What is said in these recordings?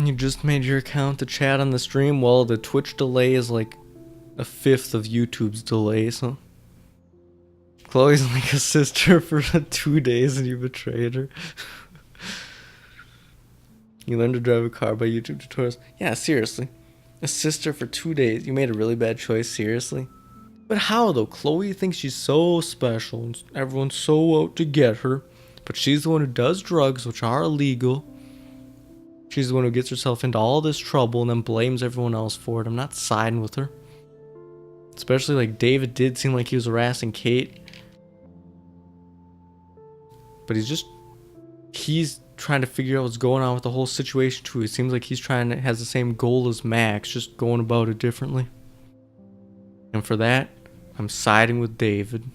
You just made your account to chat on the stream? Well, the Twitch delay is like a fifth of YouTube's delay, so... Chloe's like a sister for 2 days and you betrayed her. You learned to drive a car by YouTube tutorials. Yeah, seriously. A sister for 2 days. You made a really bad choice, seriously? But how though? Chloe thinks she's so special and everyone's so out to get her. But she's the one who does drugs, which are illegal. She's the one who gets herself into all this trouble and then blames everyone else for it. I'm not siding with her. Especially like David did seem like he was harassing Kate. But he's trying to figure out what's going on with the whole situation too. It seems like has the same goal as Max, just going about it differently. And for that, I'm siding with David.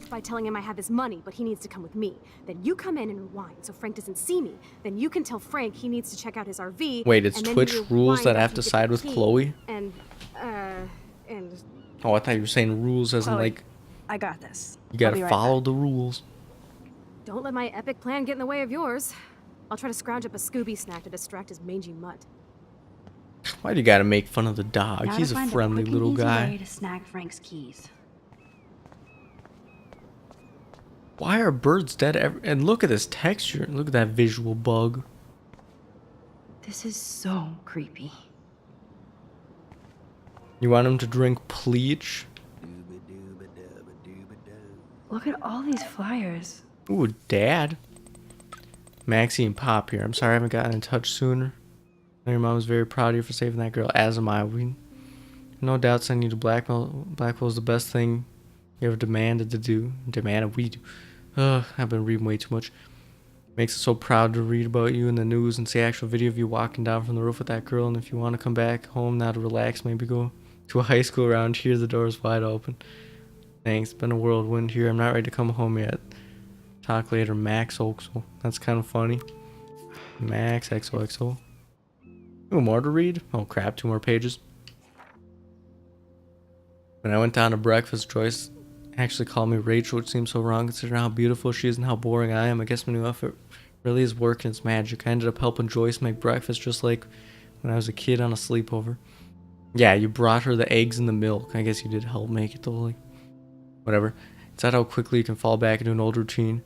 By telling him I have his money, but he needs to come with me. Then you come in and rewind so Frank doesn't see me. Then you can tell Frank he needs to check out his RV. Wait, it's Twitch rules that I have to side with Chloe? And oh, I thought you were saying rules as in like... I got this. You gotta follow the rules. Don't let my epic plan get in the way of yours. I'll try to scrounge up a Scooby snack to distract his mangy mutt. Why do you gotta make fun of the dog? He's a friendly little guy. Way to snag Frank's keys. Why are birds dead? And look at this texture. Look at that visual bug. This is so creepy. You want him to drink bleach? Look at all these flyers. Ooh, Dad. Maxie and Pop here. I'm sorry I haven't gotten in touch sooner. I know your mom was very proud of you for saving that girl, as am I. We no doubt sending you to Blackwell is the best thing you ever demanded to do. We do. I've been reading way too much. Makes us so proud to read about you in the news and see actual video of you walking down from the roof with that girl. And if you want to come back home now to relax, maybe go to a high school around here, the door's wide open. Thanks, been a whirlwind here. I'm not ready to come home yet. Talk later, Max Oxo. That's kind of funny. Max XOXO. Two more to read? Oh crap, 2 more pages. When I went down to breakfast, Joyce actually called me Rachel, which seems so wrong considering how beautiful she is and how boring I am. I guess my new outfit really is working its magic. I ended up helping Joyce make breakfast just like when I was a kid on a sleepover. Yeah, you brought her the eggs and the milk. I guess you did help make it though, like, whatever. It's not how quickly you can fall back into an old routine.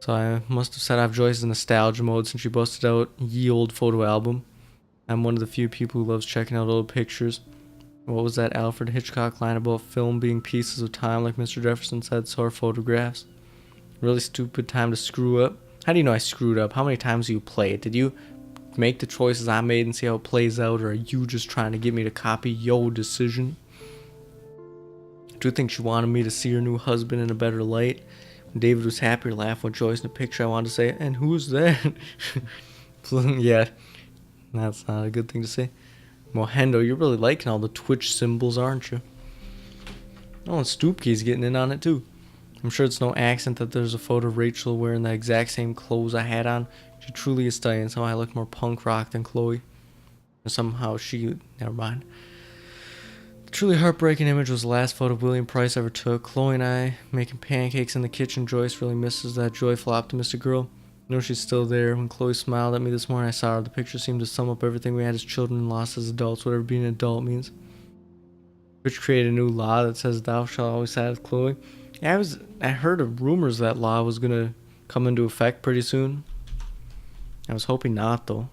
So I must have set off Joyce's nostalgia mode since she busted out ye old photo album. I'm one of the few people who loves checking out old pictures. What was that Alfred Hitchcock line about film being pieces of time, like Mr. Jefferson said, so are photographs? Really stupid time to screw up. How do you know I screwed up? How many times do you play it? Did you make the choices I made and see how it plays out, or are you just trying to get me to copy your decision? I do think she wanted me to see her new husband in a better light. When David was happy to laugh with Joyce in the picture, I wanted to say, and who's that? Yeah, that's not a good thing to say. Mohendo, you're really liking all the Twitch symbols, aren't you? Oh, and Stoopkey's getting in on it too. I'm sure it's no accident that there's a photo of Rachel wearing the exact same clothes I had on. She truly is stunning. Somehow I look more punk rock than Chloe. And somehow she... Never mind. The truly heartbreaking image was the last photo William Price ever took. Chloe and I making pancakes in the kitchen. Joyce really misses that joyful, optimistic girl. I know she's still there. When Chloe smiled at me this morning, I saw her. The picture seemed to sum up everything we had as children and lost as adults, whatever being an adult means. Which created a new law that says thou shalt always side with Chloe. Yeah, I heard of rumors that law was gonna come into effect pretty soon. I was hoping not though.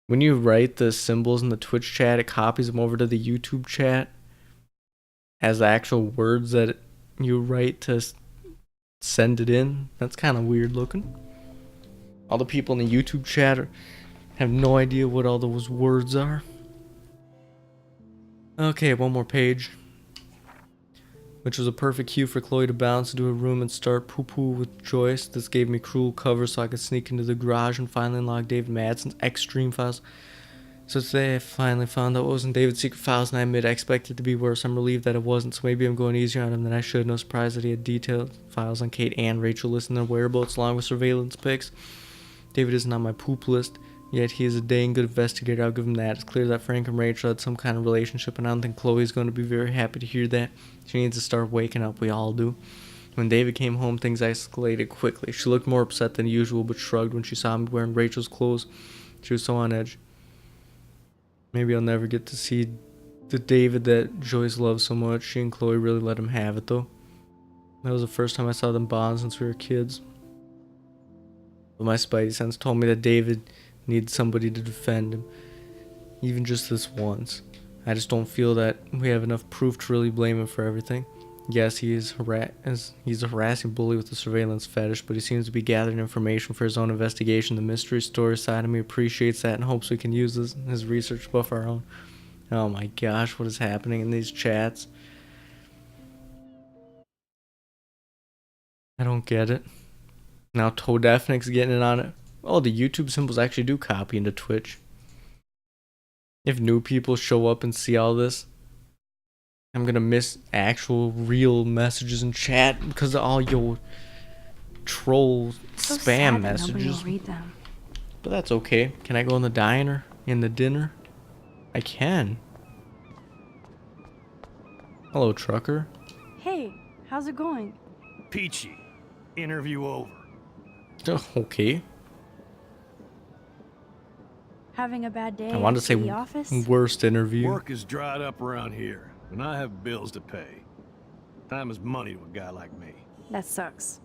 When you write the symbols in the Twitch chat, it copies them over to the YouTube chat as the actual words that you write to send it in. That's kind of weird looking. All the people in the YouTube chat have no idea what all those words are. Okay, 1 more page. Which was a perfect cue for Chloe to bounce into her room and start poo-poo with Joyce. This gave me cruel cover so I could sneak into the garage and finally unlock David Madsen's Extreme Files. So today I finally found out it wasn't David's secret files, and I admit I expected it to be worse. I'm relieved that it wasn't, so maybe I'm going easier on him than I should. No surprise that he had detailed files on Kate and Rachel listing their whereabouts along with surveillance pics. David isn't on my poop list, yet he is a dang good investigator, I'll give him that. It's clear that Frank and Rachel had some kind of relationship, and I don't think Chloe's going to be very happy to hear that. She needs to start waking up, we all do. When David came home, things escalated quickly. She looked more upset than usual, but shrugged when she saw me wearing Rachel's clothes. She was so on edge. Maybe I'll never get to see the David that Joyce loves so much. She and Chloe really let him have it, though. That was the first time I saw them bond since we were kids. But my spidey sense told me that David needs somebody to defend him, even just this once. I just don't feel that we have enough proof to really blame him for everything. Yes, he's a harassing bully with a surveillance fetish, but he seems to be gathering information for his own investigation. The mystery story side of me appreciates that and hopes we can use his research to buff our own. Oh my gosh, what is happening in these chats? I don't get it. Now Toadefnik's getting in on it. Oh, the YouTube symbols actually do copy into Twitch. If new people show up and see all this, I'm gonna miss actual real messages in chat because of all your troll So spam sad that messages. nobody will read them. But that's okay. Can I go in the diner? In the dinner? I can. Hello, trucker. Hey, how's it going? Peachy. Interview over. Oh, okay. Having a bad day I wanted to at say the office? worst interview. Work is dried up around here, and I have bills to pay. Time is money to a guy like me. That sucks.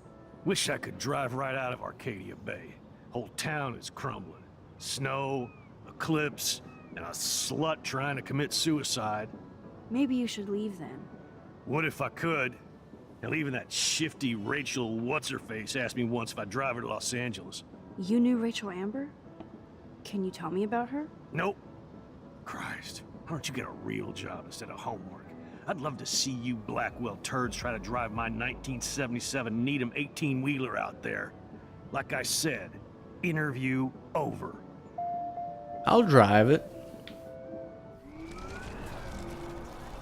Wish I could drive right out of Arcadia Bay. Whole town is crumbling. Snow, eclipse, and a slut trying to commit suicide. Maybe you should leave then. What if I could? Hell, even that shifty Rachel What's-Her-Face asked me once if I'd drive her to Los Angeles. You knew Rachel Amber? Can you tell me about her? Nope. Christ, why don't you get a real job instead of homework? I'd love to see you Blackwell turds try to drive my 1977 Needham 18-wheeler out there. Like I said, interview over. I'll drive it.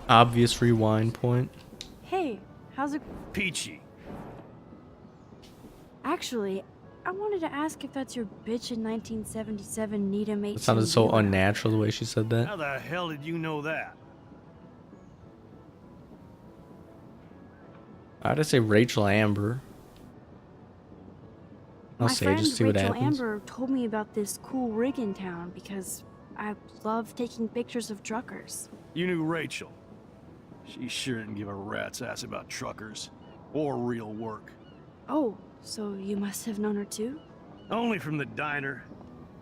Obvious rewind point. Hey, how's it... Peachy. Actually, I wanted to ask if that's your bitch in 1977 Needham 18. It sounded so unnatural the way she said that. How the hell did you know that? I'd say Rachel Amber. I'll My say friend just see what Rachel happens. Amber told me about this cool rig in town because I love taking pictures of truckers. You knew Rachel. She sure didn't give a rat's ass about truckers. Or real work. Oh, so you must have known her too? Only from the diner.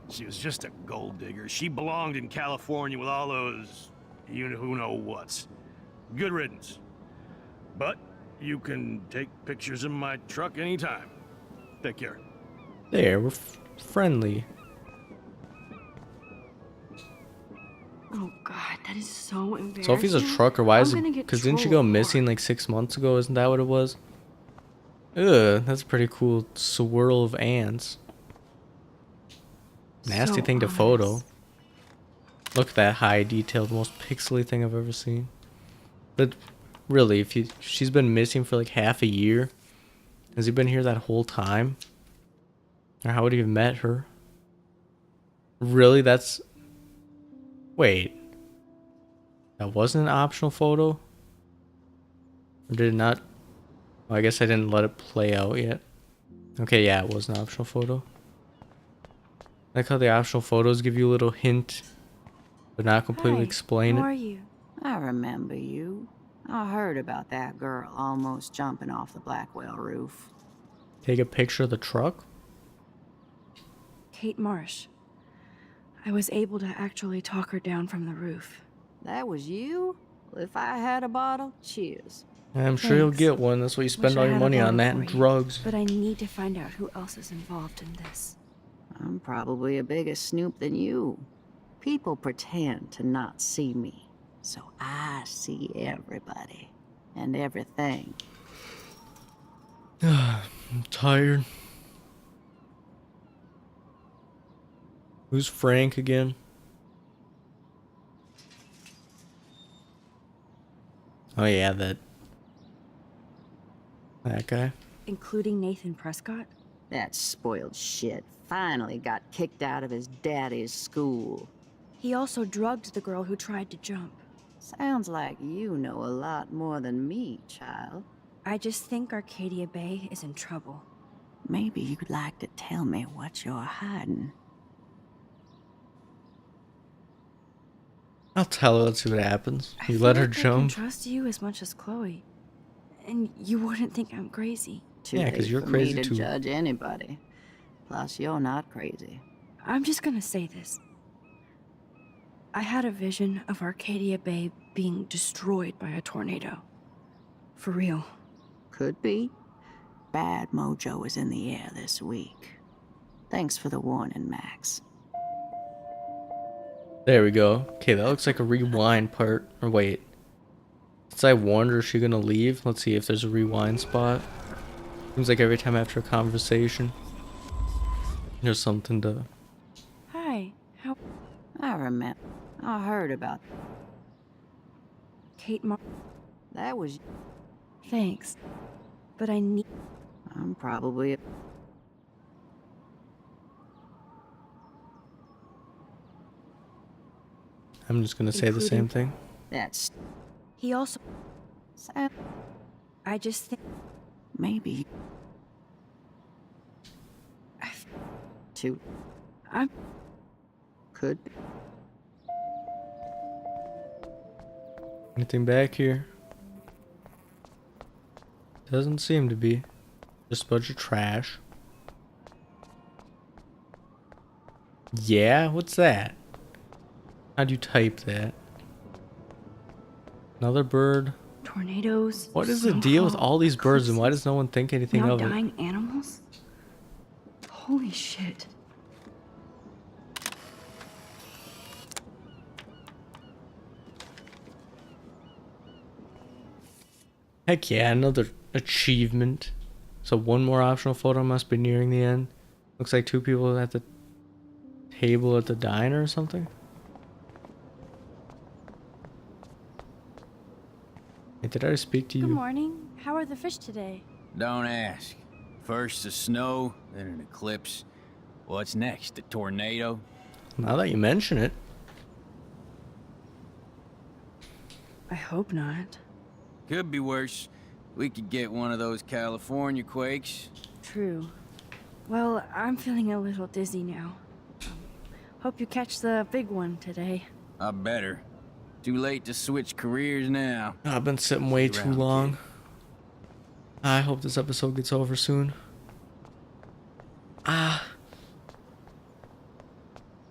She was just a gold digger. She belonged in California with all those you-know-who-know-whats. Good riddance. But you can take pictures of my truck anytime. Take care. There, we're friendly. Oh god, that is so embarrassing. So if he's a trucker, why is I'm it? gonna get Because didn't she trolled go more. missing like 6 months ago? Isn't that what it was? Ugh, that's a pretty cool swirl of ants. Nasty So thing to ominous. photo. Look at that high detailed, most pixely thing I've ever seen. But really, if she's been missing for like half a year, has he been here that whole time? Or how would he have met her? Really, that's... Wait. That wasn't an optional photo? Or did it not? Oh, I guess I didn't let it play out yet. Okay, yeah, it was an optional photo. I like how the optional photos give you a little hint, but not completely Hi, explain how it. are you? I remember you. I heard about that girl almost jumping off the Blackwell roof. Take a picture of the truck? Kate Marsh. I was able to actually talk her down from the roof. That was you? Well, if I had a bottle, cheers. I'm sure you'll Thanks. get one. That's why you spend Wish I all your had a money on bottle that for and you, drugs. But I need to find out who else is involved in this. I'm probably a bigger snoop than you. People pretend to not see me, so I see everybody and everything. I'm tired. Who's Frank again? Oh yeah, that guy. Including Nathan Prescott? That spoiled shit finally got kicked out of his daddy's school. He also drugged the girl who tried to jump. Sounds like you know a lot more than me, child. I just think Arcadia Bay is in trouble. Maybe you'd like to tell me what you're hiding. I'll tell her. Let's see what happens. I You feel let her like I can jump. trust you as much as Chloe. And you wouldn't think I'm crazy. Too Yeah, 'cause late you're for crazy me to too. judge anybody. Plus, you're not crazy. I'm just gonna say this. I had a vision of Arcadia Bay being destroyed by a tornado. For real. Could be. Bad mojo is in the air this week. Thanks for the warning, Max. There we go. Okay, that looks like a rewind part. Or wait. Since I warned her, is she gonna leave? Let's see if there's a rewind spot. Seems like every time after a conversation, there's something to... Hi, how... I remember. I heard about Kate that. Was Thanks. But I need... I'm probably I'm just gonna say the same thing. that's He also... sad. I just think... Maybe I... too I'm... could. Anything back here? Doesn't seem to be. Just a bunch of trash. Yeah, what's that? How'd you type that? Another bird. Tornadoes... What is the deal with all these birds and why does no one think anything now of it? dying animals? Holy shit. Heck yeah, another achievement. So one more optional photo must be nearing the end. Looks like two people at the table at the diner or something. Hey, did I speak to Good you? morning. How are the fish today? Don't ask. First the snow, then an eclipse. What's next? A tornado? Now that you mention it. I hope not. Could be worse. We could get one of those California quakes. True. Well, I'm feeling a little dizzy now. Hope you catch the big one today. I better. Too late to switch careers now. I've been sitting way Stay too around, long. I hope this episode gets over soon. Ah.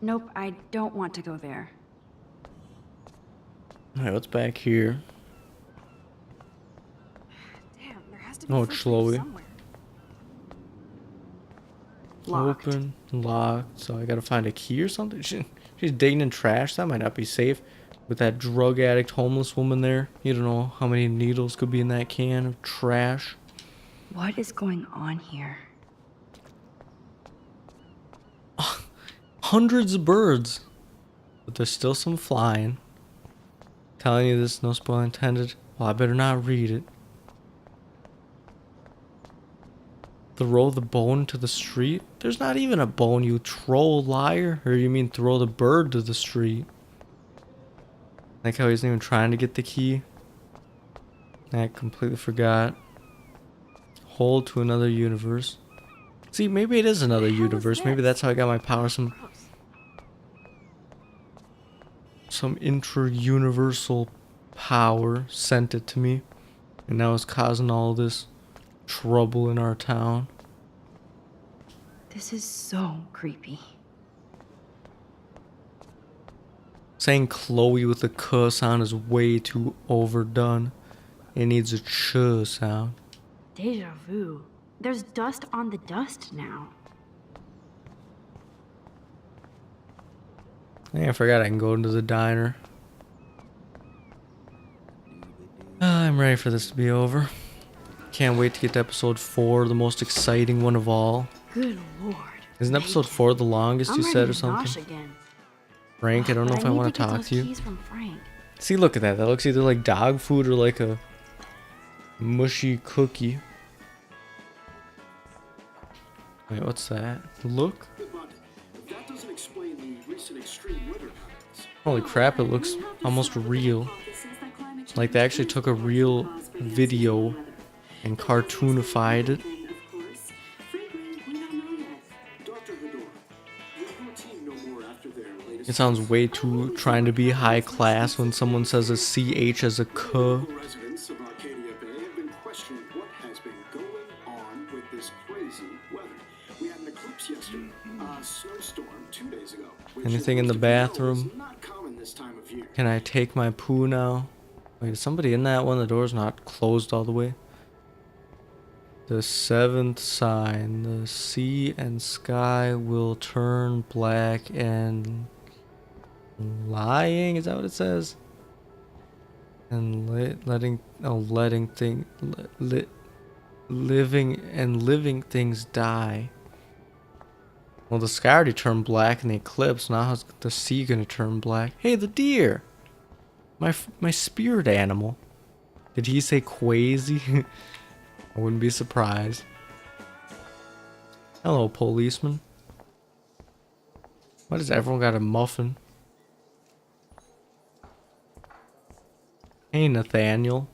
Nope, I don't want to go there. Alright, what's back here? Damn, there has to be Oh, food Chloe. somewhere. Locked. Open, locked. So I gotta find a key or something. She's digging in trash. That might not be safe. With that drug addict homeless woman there. You don't know how many needles could be in that can of trash. What is going on here? Hundreds of birds. But there's still some flying. Telling you this, no spoiler intended. Well, I better not read it. Throw the bone to the street? There's not even a bone, you troll liar. Or you mean throw the bird to the street? Like how he's not even trying to get the key. I completely forgot. Hold to another universe. See, maybe it is another The hell is universe. Maybe this? that's how I got my power. Gross. Some intra-universal power sent it to me. And now it's causing all this trouble in our town. This is so creepy. Saying Chloe with a "k" sound is way too overdone. It needs a "ch" sound. Deja vu. There's dust on the dust now. Hey, I forgot I can go into the diner. I'm ready for this to be over. Can't wait to get to episode 4, the most exciting one of all. Good lord. Isn't episode 4 the longest you said or something? Again. Frank, I don't know if I want to talk to you. Keys from Frank. See, look at that. That looks either like dog food or like a mushy cookie. Wait, what's that? Look. But that doesn't explain the recent extreme weather patterns. Holy crap, it looks almost real. Like they actually took a real video and cartoonified it. Of course. Frankly, we don't know yet. Dr. Hador, will your team know more after their latest... It sounds way too trying to be high class when someone says a CH as a K. Residents of Arcadia Bay have been questioning what has been going on with this crazy weather. We had an eclipse yesterday, a snowstorm 2 days ago. which Anything in the most of you know is bathroom? not common this time of year. Can I take my poo now? Wait, is somebody in that one? The door's not closed all the way. The seventh sign. The sea and sky will turn black and lying. Is that what it says? And living things die. Well, the sky already turned black in the eclipse. Now how's the sea gonna turn black? Hey, the deer! My spirit animal. Did he say quasi? I wouldn't be surprised. Hello, policeman. Why does everyone got a muffin? Hey, Nathaniel.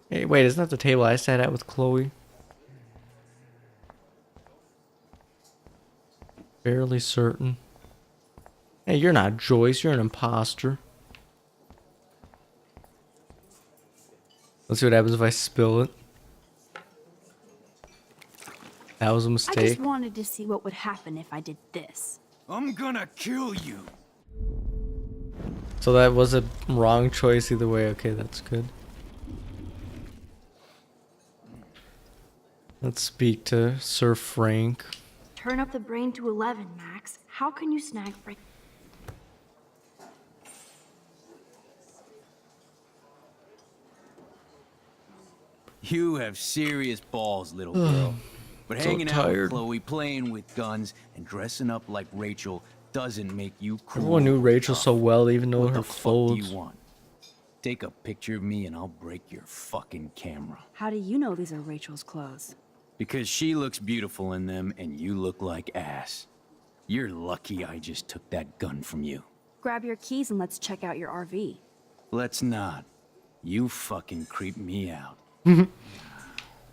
Hey, wait, isn't that the table I sat at with Chloe? Fairly certain. Hey, you're not Joyce, you're an imposter. Let's see what happens if I spill it. That was a I mistake. just wanted to see what would happen if I did this. I'm gonna kill you. So that was a wrong choice either way. Okay, that's good. Let's speak to Sir Frank. Turn up the brain to 11, Max. How can you snag Frank? You have serious balls, little girl. But So hanging out with tired. Chloe, playing with guns, and dressing up like Rachel doesn't make you cool. Everyone knew or Rachel tough. so well, they even know What her the fuck do clothes. you want? Take a picture of me and I'll break your fucking camera. How do you know these are Rachel's clothes? Because she looks beautiful in them and you look like ass. You're lucky I just took that gun from you. Grab your keys and let's check out your RV. Let's not. You fucking creep me out.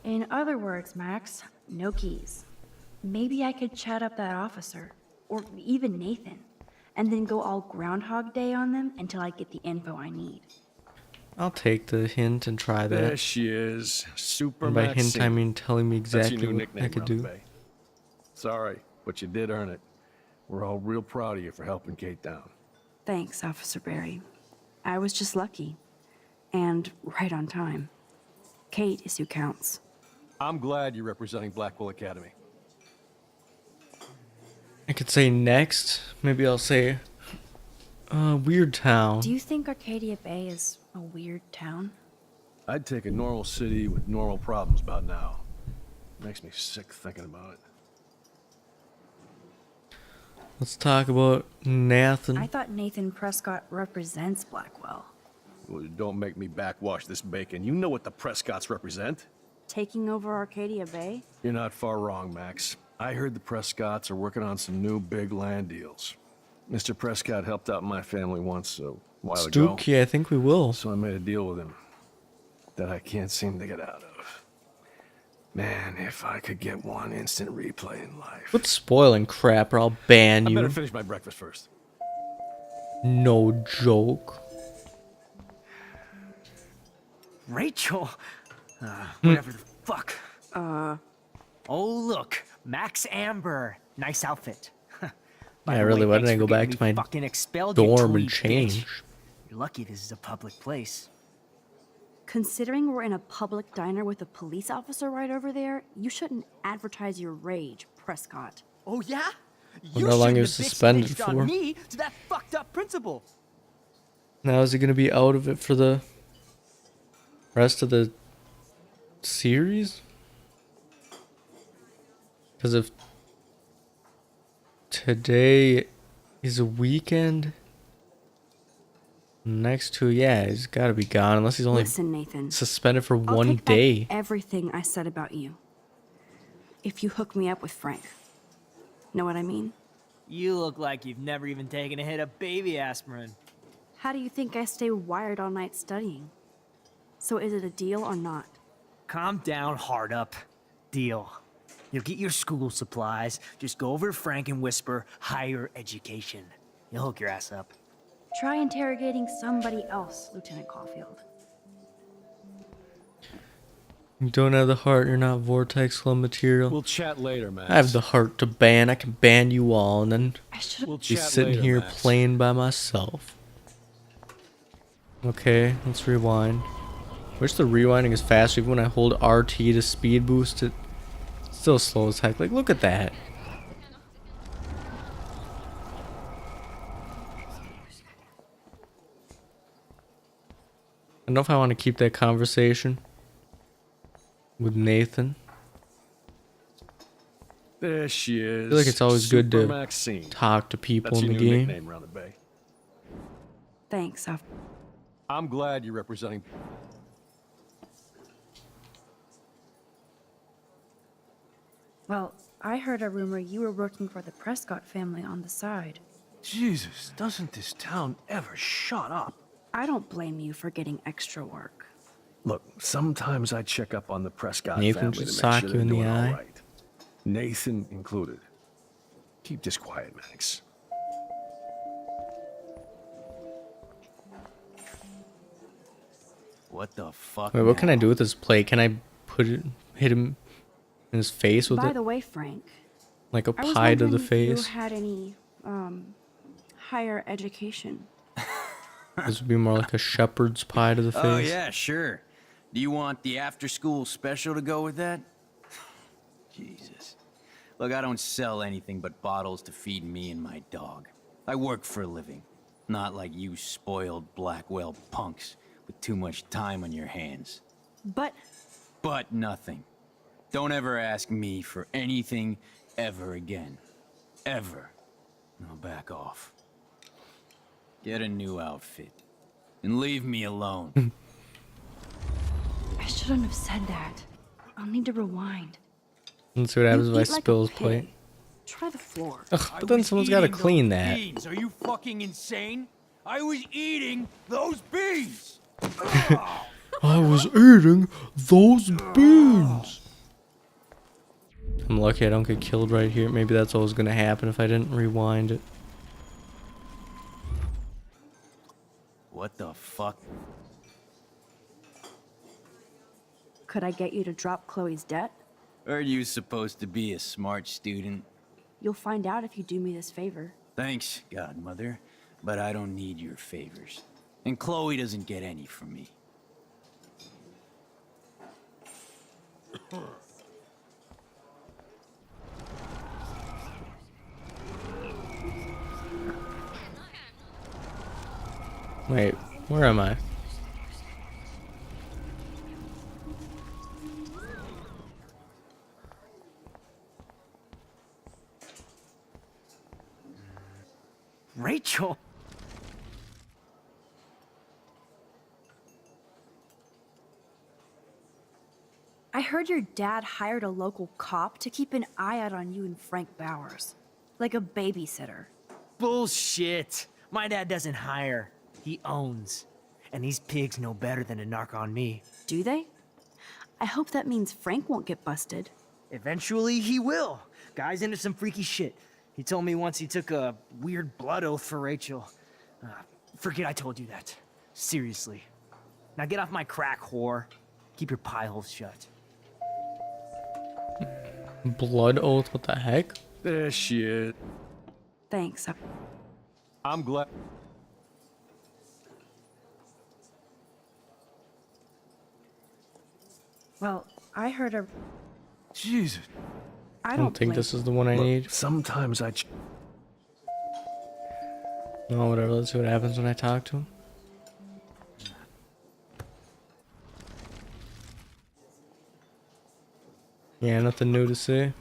In other words, Max, no keys. Maybe I could chat up that officer, or even Nathan, and then go all Groundhog Day on them until I get the info I need. I'll take the hint and try There that. she is, Super And by Maxine. hint, I mean telling me That's your exactly new what nickname I could around the do. Bay. Sorry, but you did earn it. We're all real proud of you for helping Kate down. Thanks, Officer Barry. I was just lucky. And right on time. Kate is who counts. I'm glad you're representing Blackwell Academy. I could say next. Maybe I'll say Weird Town. Do you think Arcadia Bay is a weird town? I'd take a normal city with normal problems about now. Makes me sick thinking about it. Let's talk about Nathan. I thought Nathan Prescott represents Blackwell. Well, don't make me backwash this bacon. You know what the Prescotts represent. Taking over Arcadia Bay? You're not far wrong, Max. I heard the Prescotts are working on some new big land deals. Mr. Prescott helped out my family once a while ago, Stooky, I think we will. so I made a deal with him that I can't seem to get out of. Man, if I could get one instant replay in life. Quit spoiling crap or I'll ban I better you. finish my breakfast first. No joke. Rachel? Whatever the fuck. Oh, look. Max Amber. Nice outfit. By Yeah, the really, way, why didn't thanks I go for back getting to me my fucking expelled, you dorm tweet and bitch. change? You're lucky this is a public place. Considering we're in a public diner with a police officer right over there, you shouldn't advertise your rage, Prescott. Oh, yeah? Wonder how long he was suspended snitched for. on me to that fucked up principal. Now is he gonna be out of it for the rest of the series? Because if today is a weekend, next two, yeah, he's got to be gone unless he's only Listen, Nathan. suspended for I'll one take back day. everything I said about you. If you hook me up with Frank. Know what I mean? You look like you've never even taken a hit of baby aspirin. How do you think I stay wired all night studying? So is it a deal or not? calm down, hard up. Deal. You'll get your school supplies. Just go over to Frank and whisper higher education. You'll hook your ass up. Try interrogating somebody else, Lieutenant Caulfield. You don't have the heart, you're not Vortex Club material. We'll chat later, Max. I have the heart to ban, I can ban you all, and then I should We'll have. be chat sitting later, here Max. playing by myself. Okay, let's rewind. Wish the rewinding is faster. Even when I hold RT to speed boost it, it's still slow as heck. Like, look at that. I don't know if I want to keep that conversation with Nathan. There she is. I feel like it's always good Super to Maxine. talk to people That's in your the new game. nickname around the bay. Thanks. I'm glad you're representing. Well, I heard a rumor you were working for the Prescott family on the side. Jesus, doesn't this town ever shut up? I don't blame you for getting extra work. Look, sometimes I check up on the Prescott Nathan family to should make sock sure you they're in the doing all eye. right. Nathan included. Keep this quiet, Max. What the fuck? Wait, what can I now? do with this plate? Can I put it, hit him in his face with By it? the way, Frank, Like a I was pie to the wondering if you face? had any higher education. This would be more like a shepherd's pie to the face. Oh yeah, sure. Do you want the after-school special to go with that? Jesus. Look, I don't sell anything but bottles to feed me and my dog. I work for a living. Not like you spoiled Blackwell punks with too much time on your hands. But But nothing. Don't ever ask me for anything ever again. Ever. Now back off. Get a new outfit. And leave me alone. I shouldn't have said that. I'll need to rewind. Let's see what happens You if I eat like a spill his pig. plate. Try the floor. Ugh, but then someone's got to clean that. Beans. Are you fucking insane? I was eating those beans. I was eating those beans. I'm lucky I don't get killed right here. Maybe that's what was going to happen if I didn't rewind it. What the fuck? Could I get you to drop Chloe's debt? Are you supposed to be a smart student? You'll find out if you do me this favor. Thanks, Godmother, but I don't need your favors. And Chloe doesn't get any from me. Wait, where am I? Rachel? I heard your dad hired a local cop to keep an eye out on you and Frank Bowers. Like a babysitter. Bullshit. My dad doesn't hire. He owns. And these pigs know better than to narc on me. Do they? I hope that means Frank won't get busted. Eventually, he will. Guy's into some freaky shit. He told me once he took a weird blood oath for Rachel. Forget I told you that. Seriously. Now get off my crack, whore. Keep your pie holes shut. Blood oath? What the heck? There she is. Thanks. I'm glad. Well, I heard a... Jesus. I don't think blame- this is the one I Look, need. sometimes No, whatever. Let's see what happens when I talk to him. Yeah, nothing new to say.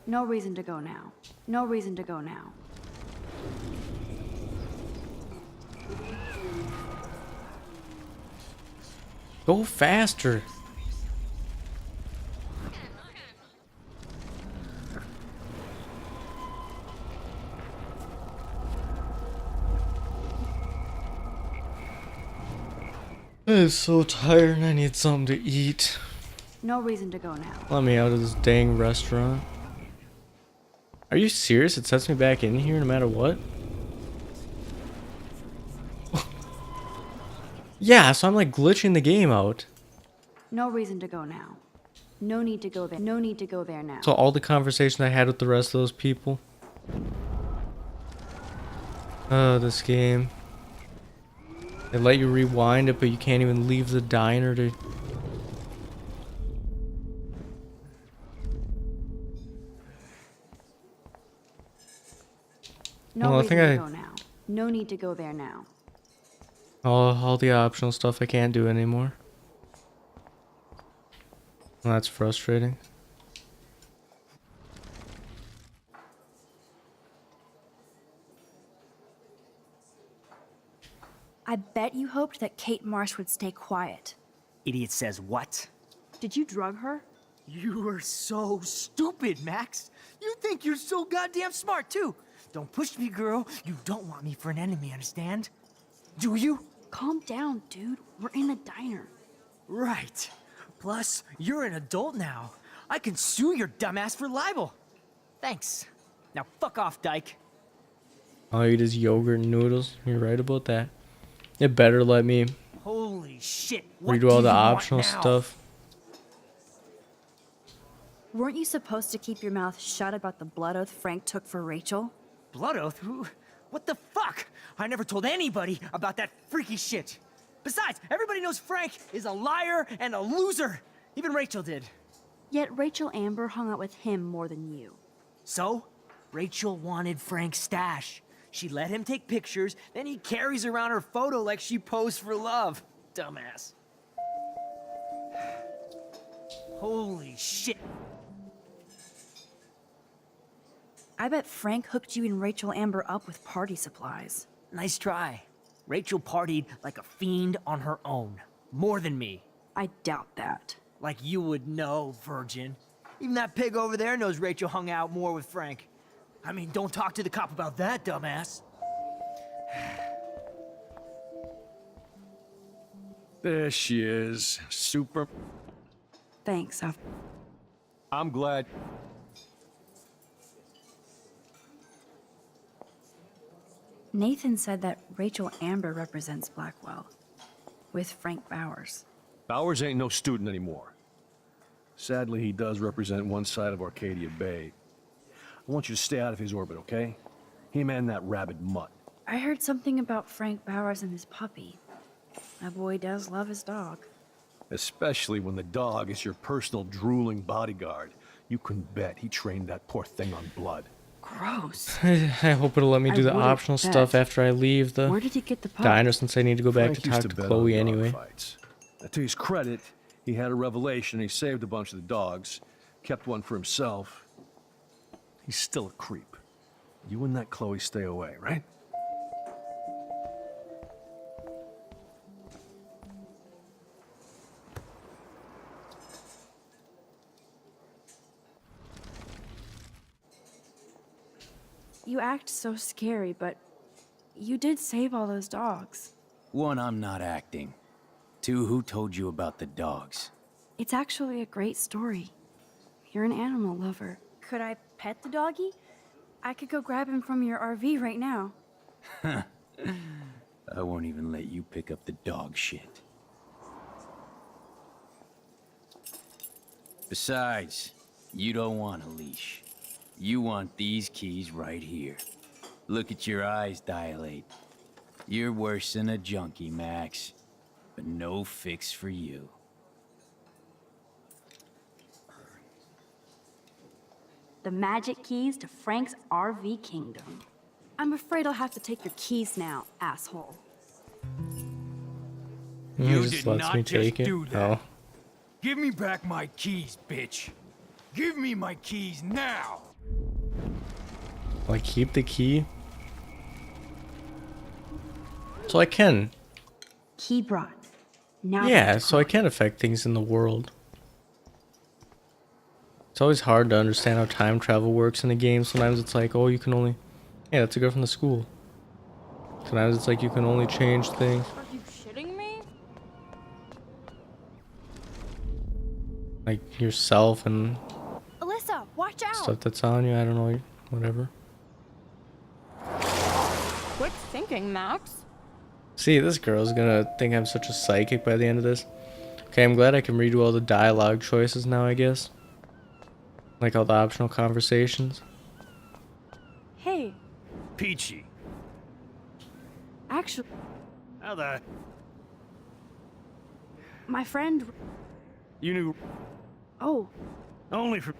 No reason to go now. No reason to go now. Go faster. I'm so tired and I need something to eat. No reason to go now. Let me out of this dang restaurant. Are you serious? It sets me back in here no matter what? Yeah, so I'm like glitching the game out. No reason to go now. No need to go there. No need to go there now. So all the conversation I had with the rest of those people. Oh, this game. They let you rewind it, but you can't even leave the diner to... No Well, I reason think to I- go now. No need to go there now. all the optional stuff I can't do anymore. Well, that's frustrating. I bet you hoped that Kate Marsh would stay quiet. Idiot says what? Did you drug her? You are so stupid, Max. You think you're so goddamn smart, too. Don't push me, girl. You don't want me for an enemy, understand? Do you? Calm down, dude. We're in a diner. Right. Plus, you're an adult now. I can sue your dumbass for libel. Thanks. Now fuck off, Dyke. All I eat is yogurt and noodles. You're right about that. It better let me Holy shit. What redo all do the you want optional now? stuff. Weren't you supposed to keep your mouth shut about the blood oath Frank took for Rachel? Blood oath? Who? What the fuck? I never told anybody about that freaky shit. Besides, everybody knows Frank is a liar and a loser. Even Rachel did. Yet Rachel Amber hung out with him more than you. So, Rachel wanted Frank's stash. She let him take pictures, then he carries around her photo like she posed for love. Dumbass. Holy shit. I bet Frank hooked you and Rachel Amber up with party supplies. Nice try. Rachel partied like a fiend on her own. More than me. I doubt that. Like you would know, virgin. Even that pig over there knows Rachel hung out more with Frank. I mean, don't talk to the cop about that, dumbass. There she is. Super. Thanks, I'm glad. Nathan said that Rachel Amber represents Blackwell, with Frank Bowers. Bowers ain't no student anymore. Sadly, he does represent one side of Arcadia Bay. I want you to stay out of his orbit, okay? Him and that rabid mutt. I heard something about Frank Bowers and his puppy. My boy does love his dog. Especially when the dog is your personal drooling bodyguard. You can bet he trained that poor thing on blood. Gross. I hope it'll let me I do the wouldn't optional stuff bet. after I leave the Where did he get the pup? diner, since I need to go back Frank to used talk to bet Chloe on dog anyway. fights. Now, to his credit, he had a revelation. He saved a bunch of the dogs, kept one for himself. He's still a creep. You and that Chloe stay away, right? You act so scary, but you did save all those dogs. One, I'm not acting. Two, who told you about the dogs? It's actually a great story. You're an animal lover. Could I pet the doggy? I could go grab him from your RV right now. I won't even let you pick up the dog shit. Besides, you don't want a leash. You want these keys right here. Look at your eyes dilate. You're worse than a junkie, Max. But no fix for you. The magic keys to Frank's RV kingdom. I'm afraid I'll have to take your keys now, asshole. He You just did lets not me just take it. do that. Oh. Give me back my keys, bitch. Give me my keys now. Like, keep the key? So I can. Key brought. Now Yeah, back to so I Chloe. can affect things in the world. It's always hard to understand how time travel works in a game. Sometimes it's like, oh, you can only... Yeah, that's a girl from the school. Sometimes it's like you can only change things. Are you shitting me? like yourself and Alyssa, watch out! stuff that's on you. I don't know, whatever. Quick thinking, Max. See, this girl's gonna think I'm such a psychic by the end of this. Okay, I'm glad I can redo all the dialogue choices now, I guess. Like all the optional conversations. Hey, Peachy. actually, How the... my friend. You knew Oh, only for...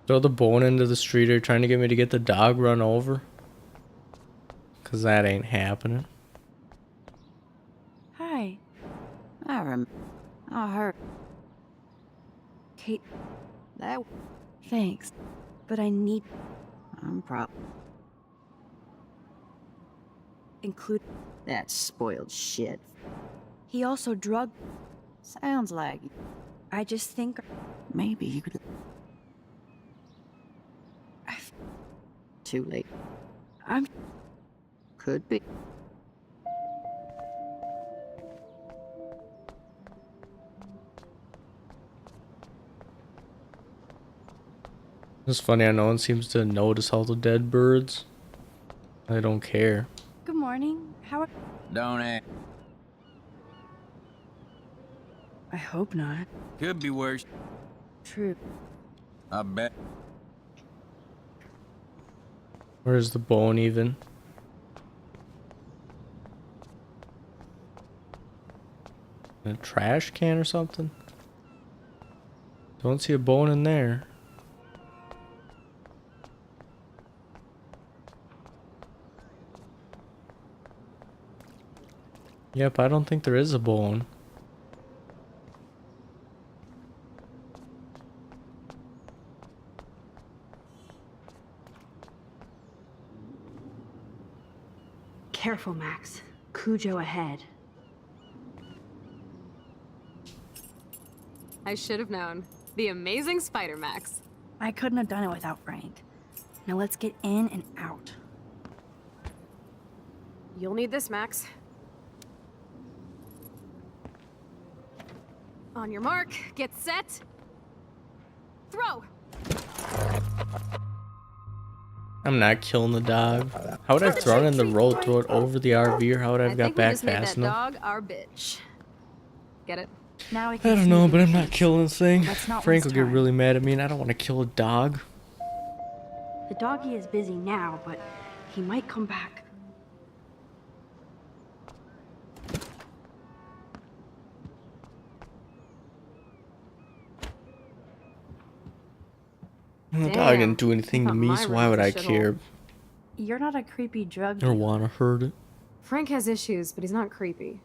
Throw the bone into the street. Are you trying to get me to get the dog run over? Cause that ain't happening. hi. I heard Kate, that. thanks. But I need I'm proud. include. That spoiled shit. He also drugged. Sounds like I just think maybe you could. Too late. I'm. Could be. It's funny how no one seems to notice all the dead birds. I don't care. Good morning. How? Don't act. I hope not. Could be worse. True. I bet. Where's the bone even? A trash can or something? Don't see a bone in there. Yep, I don't think there is a bone. Careful, Max. Cujo ahead. I should have known. The amazing Spider Max. I couldn't have done it without Frank. Now let's get in and out. You'll need this, Max. On your mark, get set. Throw! I'm not killing the dog. How would I have thrown it in the road, throw it over the RV, or how would I have got back fast I think we just made that enough? dog our bitch. Get it? Now I I can don't see know, the but I'm not kids. killing this thing. Let's not Frank will waste get time. really mad at me, and I don't want to kill a dog. The doggy is busy now, but he might come back. The dog Damn, didn't do anything to thought me, my so room why would was a I shithole. care You're not a creepy drug or dealer. want to hurt it? Frank has issues, but he's not creepy.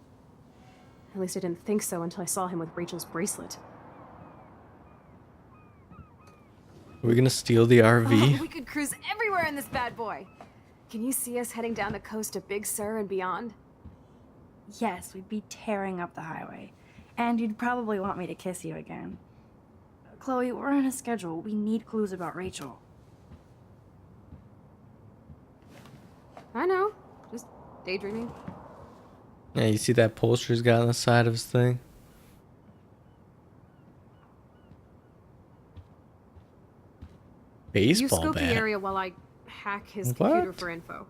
At least I didn't think so until I saw him with Rachel's bracelet. Are we gonna steal the Oh, RV? we could cruise everywhere in this bad boy. Can you see us heading down the coast to Big Sur and beyond? Yes, we'd be tearing up the highway. And you'd probably want me to kiss you again. Chloe, we're on a schedule. We need clues about Rachel. I know. Just daydreaming. Yeah, you see that poster he's got on the side of his thing? You Baseball scope the bat. area while I hack his What? computer for info.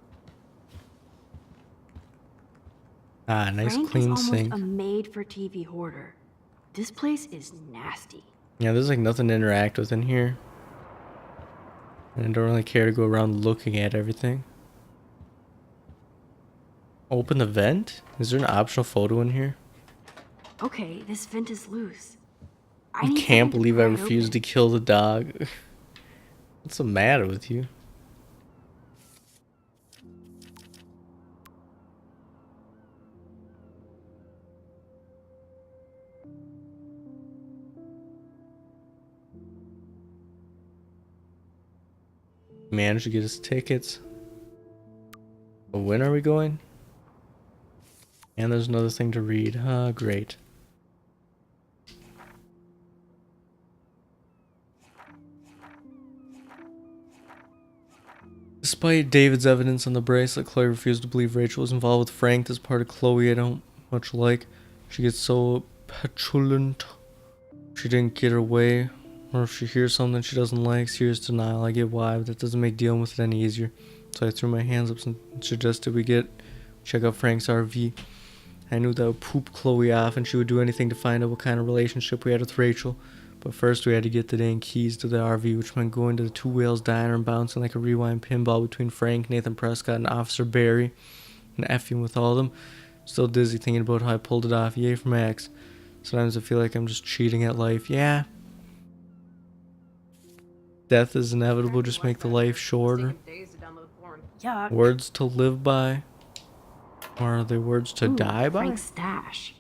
Ah, nice Frank clean is almost sink. a made-for-TV hoarder. This place is nasty. Yeah, there's like nothing to interact with in here. And I don't really care to go around looking at everything. Open the vent? Is there an optional photo in here? Okay, this vent is loose. I can't believe I refused to kill the dog. What's the matter with you? Managed to get his tickets. But when are we going? And there's another thing to read. Ah, great. Despite David's evidence on the bracelet, Chloe refused to believe Rachel was involved with Frank. This part of Chloe I don't much like. She gets so petulant. she didn't get her way, or if she hears something she doesn't like, serious denial. I get why, but that doesn't make dealing with it any easier. So I threw my hands up and suggested we check out Frank's RV. I knew that would poop Chloe off and she would do anything to find out what kind of relationship we had with Rachel. But first we had to get the dang keys to the RV, which meant going to the Two Whales Diner and bouncing like a rewind pinball between Frank, Nathan Prescott, and Officer Barry, and effing with all of them. Still dizzy thinking about how I pulled it off. Yay for Max. Sometimes I feel like I'm just cheating at life. Yeah. Death is inevitable, just make the life shorter. Yuck. Words to live by? Or are they words to Ooh, die by? Frank's stash.